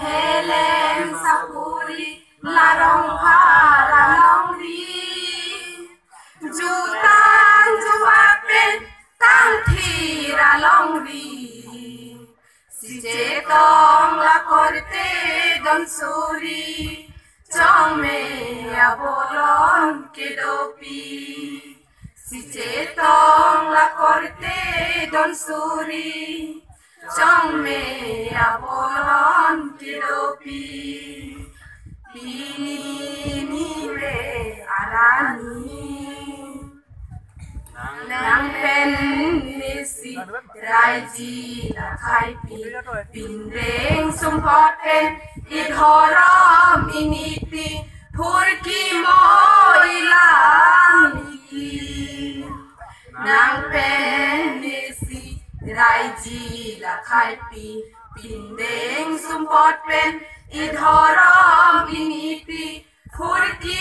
Helen Sapuri larong haralong ri jutan juapen tang thira long ri si chetong la korte don suri chong me abolon kedopi si chetong la korte don suri chong me abolon kedopi pini me arani nang pen nisi raiji la khai pi pinreng sumpot pen idhoram initi phurki moilam iki nang pen nisi raiji la khai pi pinreng sumpot pen idhoram initi phurki